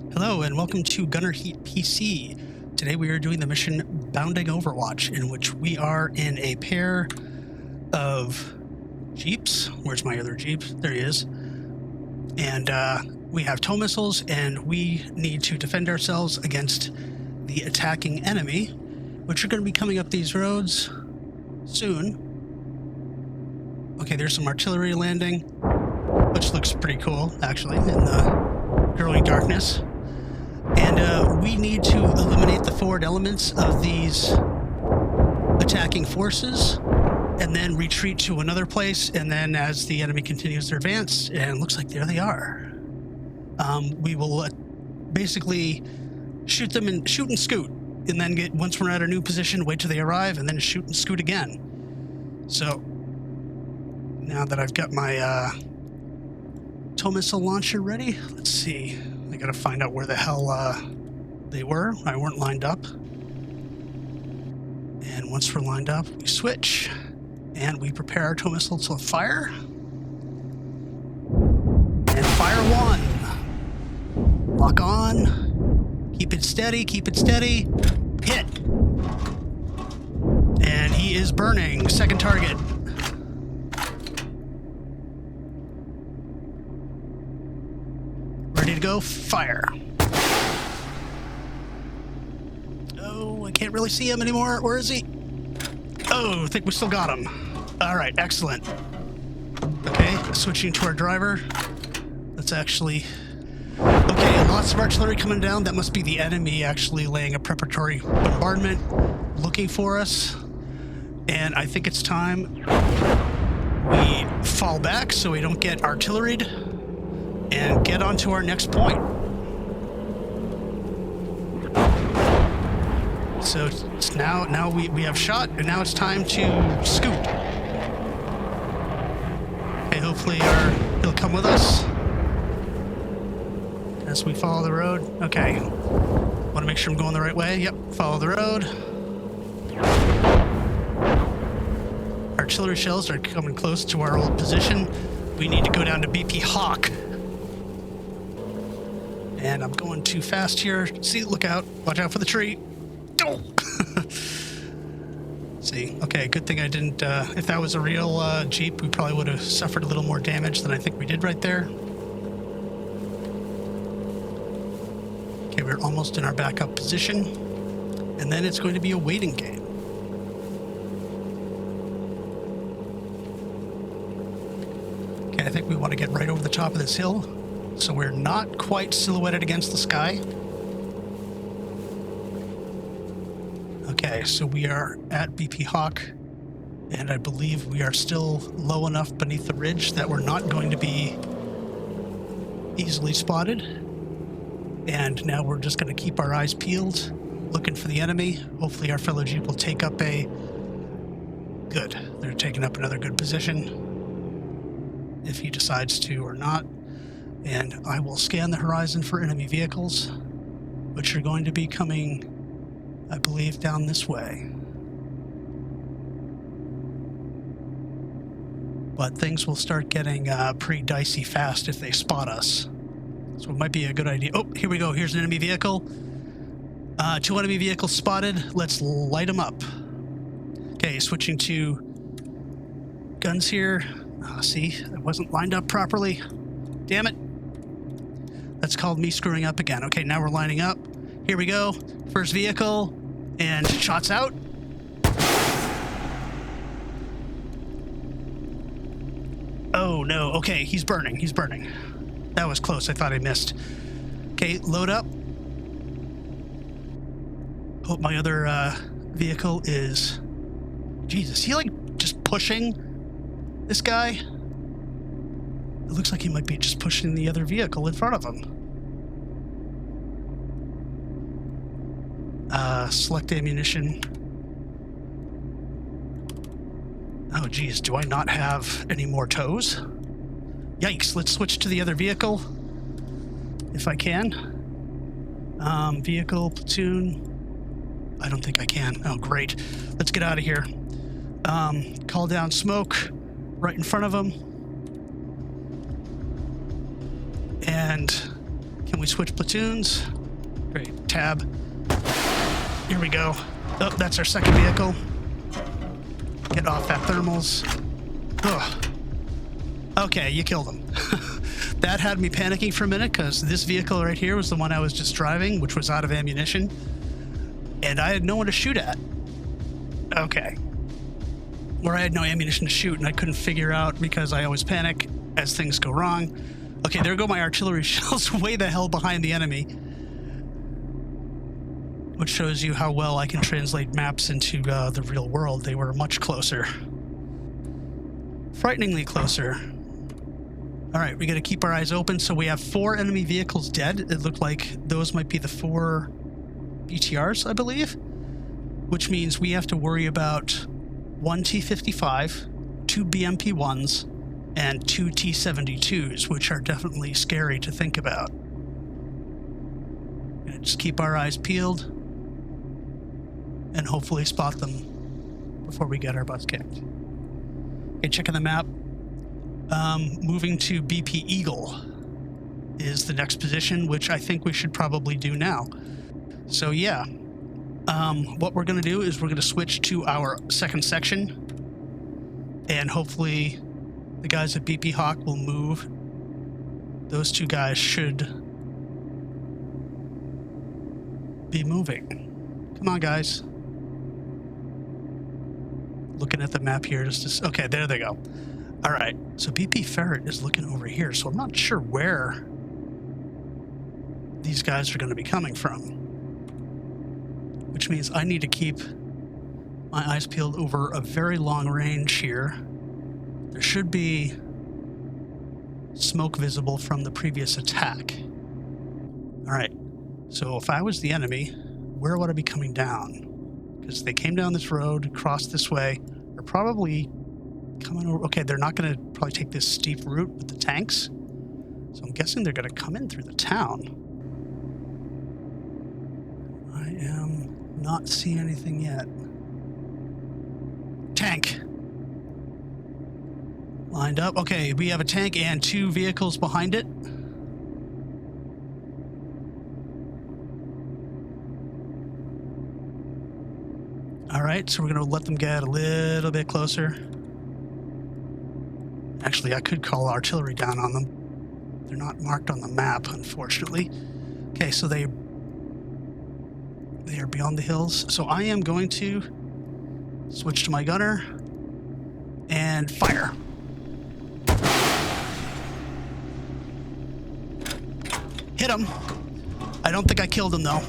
Hello and welcome to Gunner Heat PC. Today we are doing the mission Bounding Overwatch, in which we are in a pair of jeeps. Where's my other jeep? There he is. And we have tow missiles, and we need to defend ourselves against the attacking enemy, which are going to be coming up these roads soon. Okay, there's some artillery landing, which looks pretty cool, actually, in the growing darkness. And we need to eliminate the forward elements of these attacking forces and then retreat to another place. And then as the enemy continues their advance, and it looks like there they are, we will basically shoot them and shoot and scoot. And then once we're at a new position, wait till they arrive and then shoot and scoot again. So now that I've got my tow missile launcher ready, let's see. I gotta find out where the hell they were. I weren't lined up. And once we're lined up, we switch and we prepare our tow missile to fire. And fire one. Lock on. Keep it steady, keep it steady. Hit. And he is burning. Second target. Ready to go, fire. Oh, I can't really see him anymore. Where is he? Oh, I think we still got him. All right, excellent. Okay, switching to our driver. Let's actually... Okay, lots of artillery coming down. That must be the enemy actually laying a preparatory bombardment, looking for us. And I think it's time we fall back so we don't get artilleried and get on to our next point. So it's now we have shot, and now it's time to scoot. Okay, hopefully he'll come with us as we follow the road. Okay, want to make sure I'm going the right way. Yep, follow the road. Artillery shells are coming close to our old position. We need to go down to BP Hawk. And I'm going too fast here. See, look out. Watch out for the tree. Oh! See, okay, good thing I didn't, if that was a real Jeep, we probably would have suffered a little more damage than I think we did right there. Okay, we're almost in our backup position. And then it's going to be a waiting game. Okay, I think we want to get right over the top of this hill, so we're not quite silhouetted against the sky. Okay, so we are at BP Hawk, and I believe we are still low enough beneath the ridge that we're not going to be easily spotted. And now we're just going to keep our eyes peeled, looking for the enemy. Hopefully our fellow Jeep will take up a... Good. They're taking up another good position, if he decides to or not. And I will scan the horizon for enemy vehicles, which are going to be coming, I believe, down this way. But things will start getting pretty dicey fast if they spot us. So it might be a good idea. Oh, here we go. Here's an enemy vehicle. 2 enemy vehicles spotted. Let's light them up. Okay, switching to guns here. See, I wasn't lined up properly. Damn it. That's called me screwing up again. Okay, now we're lining up. Here we go. First vehicle, and shots out. Oh no, okay, he's burning, he's burning. That was close, I thought I missed. Okay, load up. Hope my other vehicle is... Jesus, he like just pushing this guy? It looks like he might be just pushing the other vehicle in front of him. Select ammunition. Oh, geez. Do I not have any more tows? Yikes. Let's switch to the other vehicle, if I can. Vehicle, platoon. I don't think I can. Oh, great. Let's get out of here. Call down smoke right in front of him. And Can we switch platoons? Great. Tab. Here we go. Oh, that's our second vehicle. Get off at thermals. Ugh. Okay, you killed him. That had me panicking for a minute because this vehicle right here was the one I was just driving, which was out of ammunition. And I had no one to shoot at. Okay. Or I had no ammunition to shoot and I couldn't figure out because I always panic as things go wrong. Okay, there go my artillery shells way the hell behind the enemy. Which shows you how well I can translate maps into the real world. They were much closer. Frighteningly closer. All right, we got to keep our eyes open. So we have 4 enemy vehicles dead. It looked like those might be the 4 BTRs, I believe. Which means we have to worry about 1 T-55, 2 BMP-1s, and 2 T-72s, which are definitely scary to think about. Gonna just keep our eyes peeled and hopefully spot them before we get our butts kicked. Okay, checking the map. Moving to BP Eagle is the next position, which I think we should probably do now. So yeah, what we're going to do is we're going to switch to our second section, and hopefully the guys at BP Hawk will move. Those 2 guys should be moving. Come on, guys. Looking at the map here just to... Okay, there they go. All right, so BP Ferret is looking over here, so I'm not sure where these guys are going to be coming from. Which means I need to keep my eyes peeled over a very long range here. There should be smoke visible from the previous attack. All right, so if I was the enemy, where would I be coming down? Because they came down this road, crossed this way. They're probably coming over. Okay, they're not going to probably take this steep route with the tanks. So I'm guessing they're going to come in through the town. I am not seeing anything yet. Tank. Lined up. Okay, we have a tank and 2 vehicles behind it. All right, so we're going to let them get a little bit closer. Actually, I could call artillery down on them. They're not marked on the map, unfortunately. Okay, so they are beyond the hills. So I am going to switch to my gunner and fire. Hit him. I don't think I killed him, though.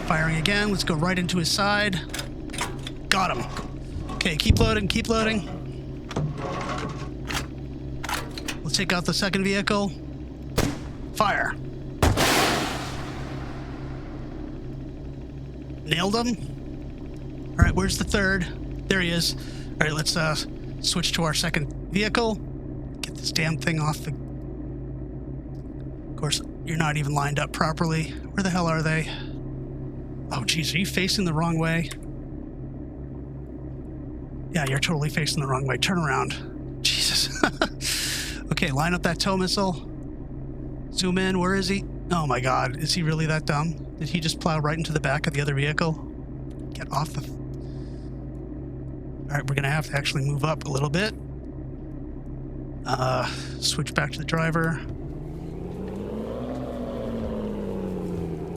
Firing again. Let's go right into his side. Got him. Okay, keep loading, keep loading. Let's take out the second vehicle. Fire. Nailed him. All right, where's the third? There he is. All right, let's switch to our second vehicle. Get this damn thing off the... Of course, you're not even lined up properly. Where the hell are they? Oh, geez, are you facing the wrong way? Yeah, you're totally facing the wrong way. Turn around. Jesus. Okay, line up that tow missile. Zoom in. Where is he? Oh, my God. Is he really that dumb? Did he just plow right into the back of the other vehicle? Get off the... All right, we're going to have to actually move up a little bit. Switch back to the driver.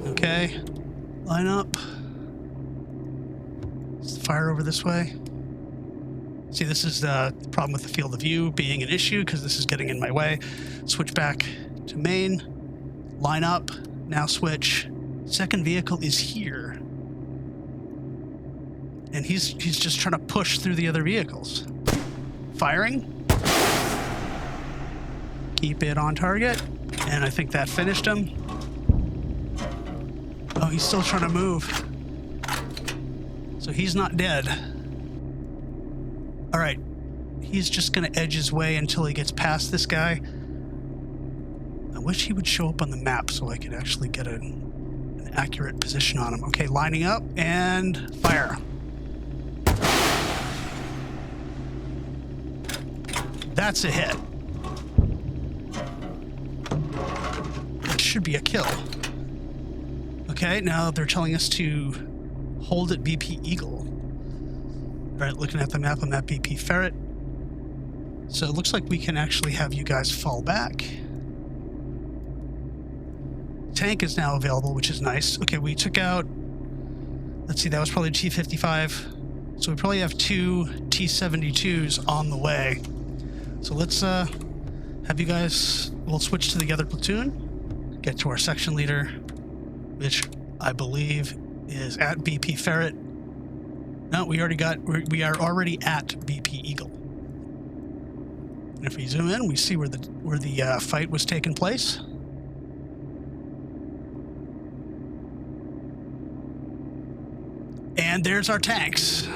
Okay. Line up. Let's fire over this way. See, this is the problem with the field of view being an issue because this is getting in my way. Switch back to main. Line up. Now switch. Second vehicle is here. And he's just trying to push through the other vehicles. Firing. Keep it on target. And I think that finished him. Oh, he's still trying to move. So he's not dead. All right. He's just going to edge his way until he gets past this guy. I wish he would show up on the map so I could actually get an accurate position on him. Okay, lining up and fire. That's a hit. That should be a kill. Okay, now they're telling us to hold at BP Eagle. All right, looking at the map, I'm at BP Ferret. So it looks like we can actually have you guys fall back. Tank is now available, which is nice. Okay, we took out, let's see, that was probably T-55. So we probably have 2 T-72s on the way. So let's have you guys, we'll switch to the other platoon, get to our section leader, which I believe is at BP Ferret. No, we are already at BP Eagle. And if we zoom in, we see where the fight was taking place. And there's our tanks.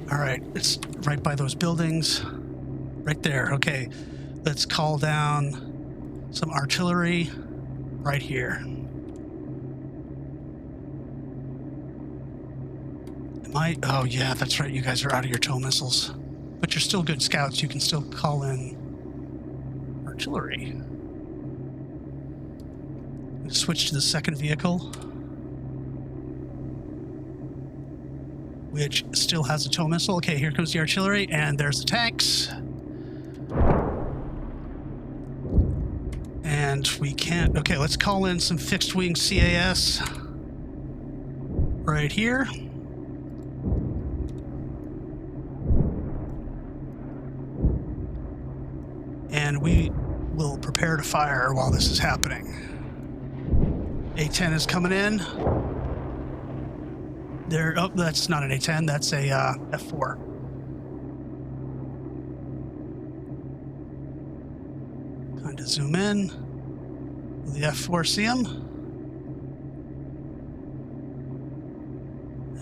All right, it's right by those buildings. Right there. Okay, let's call down some artillery right here. Oh yeah, that's right, you guys are out of your tow missiles. But you're still good scouts, you can still call in artillery. Switch to the second vehicle, which still has a tow missile. Okay, here comes the artillery, and there's the tanks. And we can't... Okay, let's call in some fixed-wing CAS right here. And we will prepare to fire while this is happening. A-10 is coming in. There. Oh, that's not an A-10. That's a F-4. Time to zoom in. Will the F-4 see him?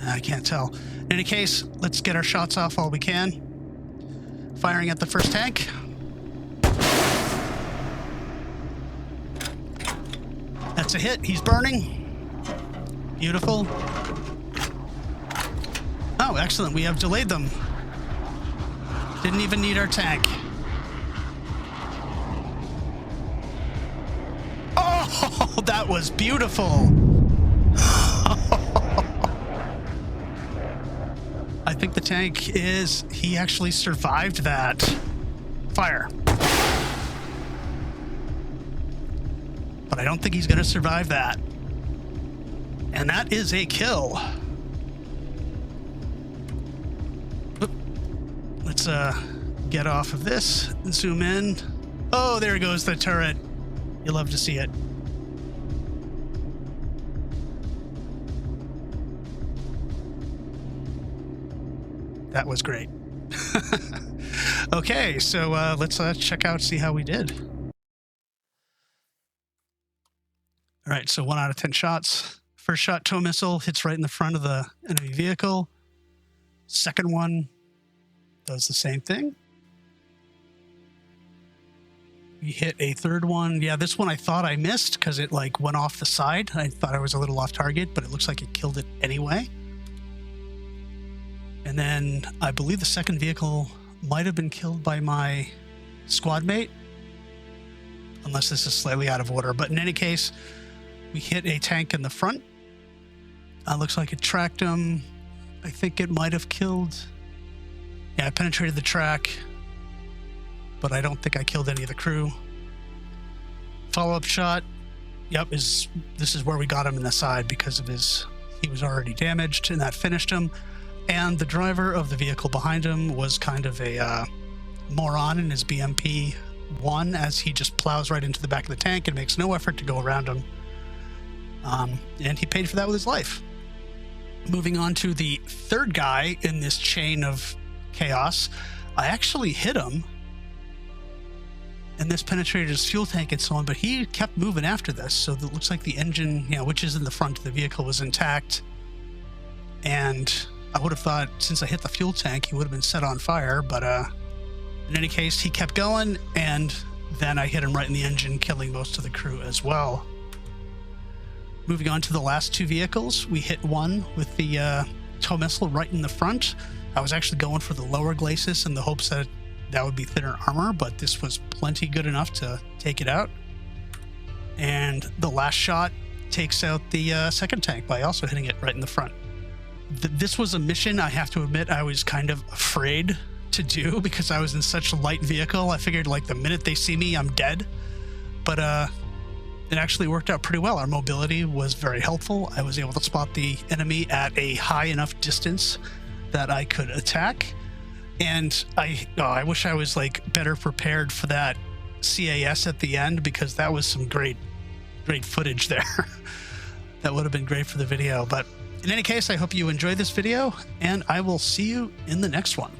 I can't tell. In any case, let's get our shots off while we can. Firing at the first tank. That's a hit. He's burning. Beautiful. Oh, excellent. We have delayed them. Didn't even need our tank. Oh, that was beautiful. I think the tank he actually survived that. Fire. But I don't think he's going to survive that. And that is a kill. Oop. Let's get off of this and zoom in. Oh, there goes the turret. You love to see it. That was great. Okay, so let's check out, see how we did. All right, so 1 out of 10 shots. First shot, tow missile, hits right in the front of the enemy vehicle. Second one does the same thing. We hit a third one. Yeah, this one I thought I missed because it like went off the side. I thought I was a little off target, but it looks like it killed it anyway. And then I believe the second vehicle might have been killed by my squad mate, unless this is slightly out of order. But in any case, we hit a tank in the front. Looks like it tracked him. I think it might have killed... Yeah, I penetrated the track, but I don't think I killed any of the crew. Follow-up shot. Yep, this is where we got him in the side because of he was already damaged, and that finished him. And the driver of the vehicle behind him was kind of a moron in his BMP-1 as he just plows right into the back of the tank and makes no effort to go around him. And he paid for that with his life. Moving on to the third guy in this chain of chaos, I actually hit him, and this penetrated his fuel tank and so on, but he kept moving after this, so it looks like the engine, which is in the front of the vehicle, was intact. And I would have thought, since I hit the fuel tank, he would have been set on fire, but in any case, he kept going, and then I hit him right in the engine, killing most of the crew as well. Moving on to the last two vehicles, we hit one with the tow missile right in the front. I was actually going for the lower glacis in the hopes that that would be thinner armor, but this was plenty good enough to take it out. And the last shot takes out the second tank by also hitting it right in the front. This was a mission, I have to admit, I was kind of afraid to do because I was in such a light vehicle. I figured like the minute they see me, I'm dead. But it actually worked out pretty well. Our mobility was very helpful. I was able to spot the enemy at a high enough distance that I could attack. And I wish I was like better prepared for that CAS at the end, because that was some great footage there. That would have been great for the video. But in any case, I hope you enjoyed this video, and I will see you in the next one.